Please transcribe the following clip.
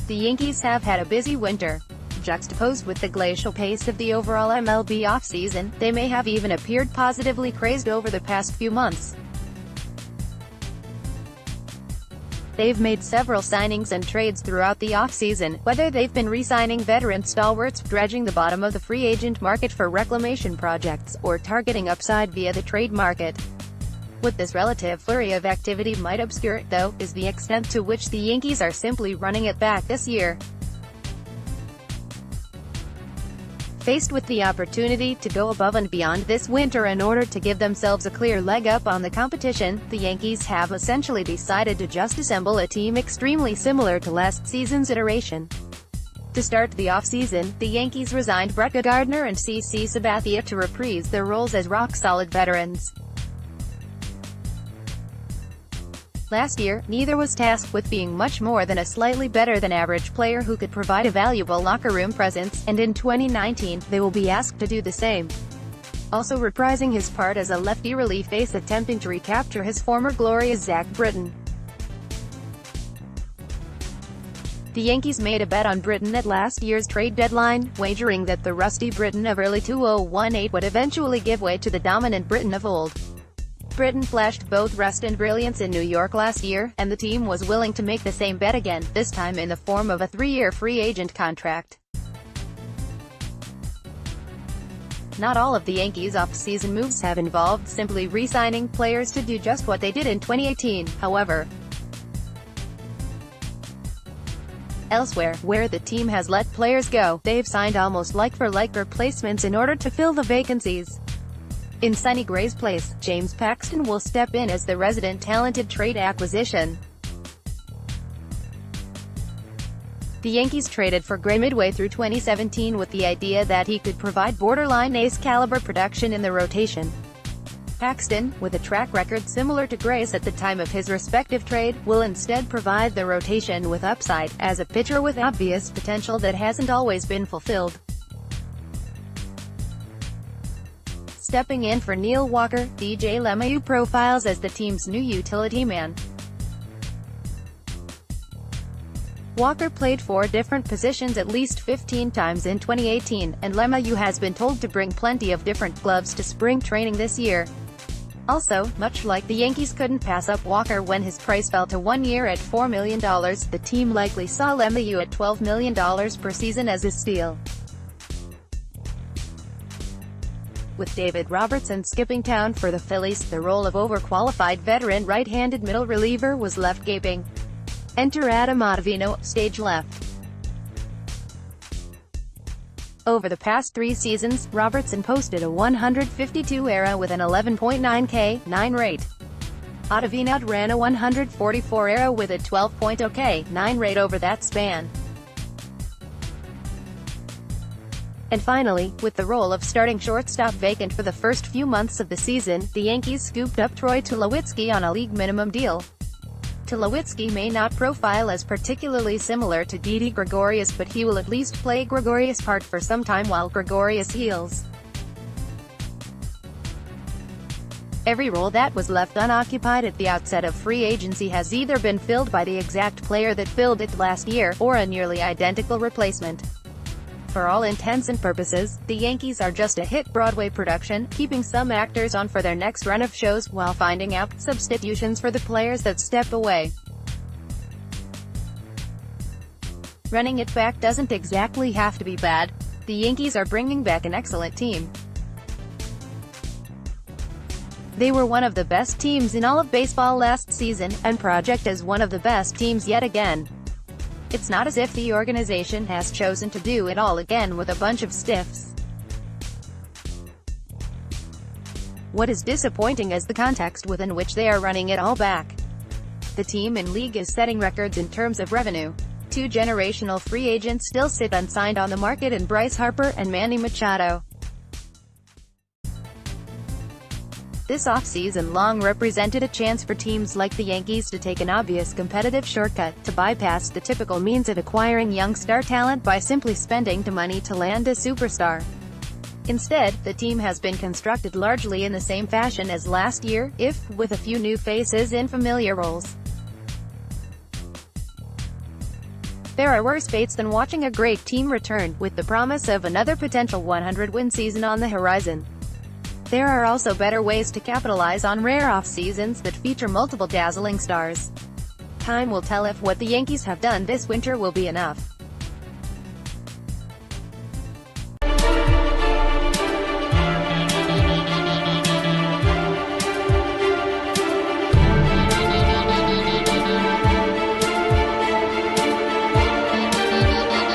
The Yankees have had a busy winter. Juxtaposed with the glacial pace of the overall MLB offseason, they may have even appeared positively crazed over the past few months. They've made several signings and trades throughout the offseason, whether they've been re-signing veteran stalwarts, dredging the bottom of the free agent market for reclamation projects, or targeting upside via the trade market. What this relative flurry of activity might obscure, though, is the extent to which the Yankees are simply running it back this year. Faced with the opportunity to go above and beyond this winter in order to give themselves a clear leg up on the competition, the Yankees have essentially decided to just assemble a team extremely similar to last season's iteration. To start the offseason, the Yankees resigned Brett Gardner and CC Sabathia to reprise their roles as rock-solid veterans. Last year, neither was tasked with being much more than a slightly better-than-average player who could provide a valuable locker-room presence, and in 2019, they will be asked to do the same. Also reprising his part as a lefty relief ace attempting to recapture his former glory is Zach Britton. The Yankees made a bet on Britton at last year's trade deadline, wagering that the rusty Britton of early 2018 would eventually give way to the dominant Britton of old. Britton flashed both rust and brilliance in New York last year, and the team was willing to make the same bet again, this time in the form of a 3-year free agent contract. Not all of the Yankees' off-season moves have involved simply re-signing players to do just what they did in 2018, however. Elsewhere, where the team has let players go, they've signed almost like-for-like replacements in order to fill the vacancies. In Sonny Gray's place, James Paxton will step in as the resident talented trade acquisition. The Yankees traded for Gray midway through 2017 with the idea that he could provide borderline ace-caliber production in the rotation. Paxton, with a track record similar to Gray's at the time of his respective trade, will instead provide the rotation with upside, as a pitcher with obvious potential that hasn't always been fulfilled. Stepping in for Neil Walker, DJ LeMahieu profiles as the team's new utility man. Walker played 4 different positions at least 15 times in 2018, and LeMahieu has been told to bring plenty of different gloves to spring training this year. Also, much like the Yankees couldn't pass up Walker when his price fell to 1 year at $4 million, the team likely saw LeMahieu at $12 million per season as a steal. With David Robertson skipping town for the Phillies, the role of overqualified veteran right-handed middle reliever was left gaping. Enter Adam Ottavino, stage left. Over the past 3 seasons, Robertson posted a 152 ERA with an 11.9 K/9 rate. Ottavino outran a 144 ERA with a 12.0 K/9 rate over that span. And finally, with the role of starting shortstop vacant for the first few months of the season, the Yankees scooped up Troy Tulowitzki on a league minimum deal. Tulowitzki may not profile as particularly similar to Didi Gregorius, but he will at least play Gregorius' part for some time while Gregorius heals. Every role that was left unoccupied at the outset of free agency has either been filled by the exact player that filled it last year, or a nearly identical replacement. For all intents and purposes, the Yankees are just a hit Broadway production, keeping some actors on for their next run of shows, while finding apt substitutions for the players that step away. Running it back doesn't exactly have to be bad. The Yankees are bringing back an excellent team. They were one of the best teams in all of baseball last season, and project as one of the best teams yet again. It's not as if the organization has chosen to do it all again with a bunch of stiffs. What is disappointing is the context within which they are running it all back. The team in league is setting records in terms of revenue. 2 generational free agents still sit unsigned on the market in Bryce Harper and Manny Machado. This offseason long represented a chance for teams like the Yankees to take an obvious competitive shortcut, to bypass the typical means of acquiring young star talent by simply spending the money to land a superstar. Instead, the team has been constructed largely in the same fashion as last year, if with a few new faces in familiar roles. There are worse fates than watching a great team return, with the promise of another potential 100-win season on the horizon. There are also better ways to capitalize on rare off-seasons that feature multiple dazzling stars. Time will tell if what the Yankees have done this winter will be enough.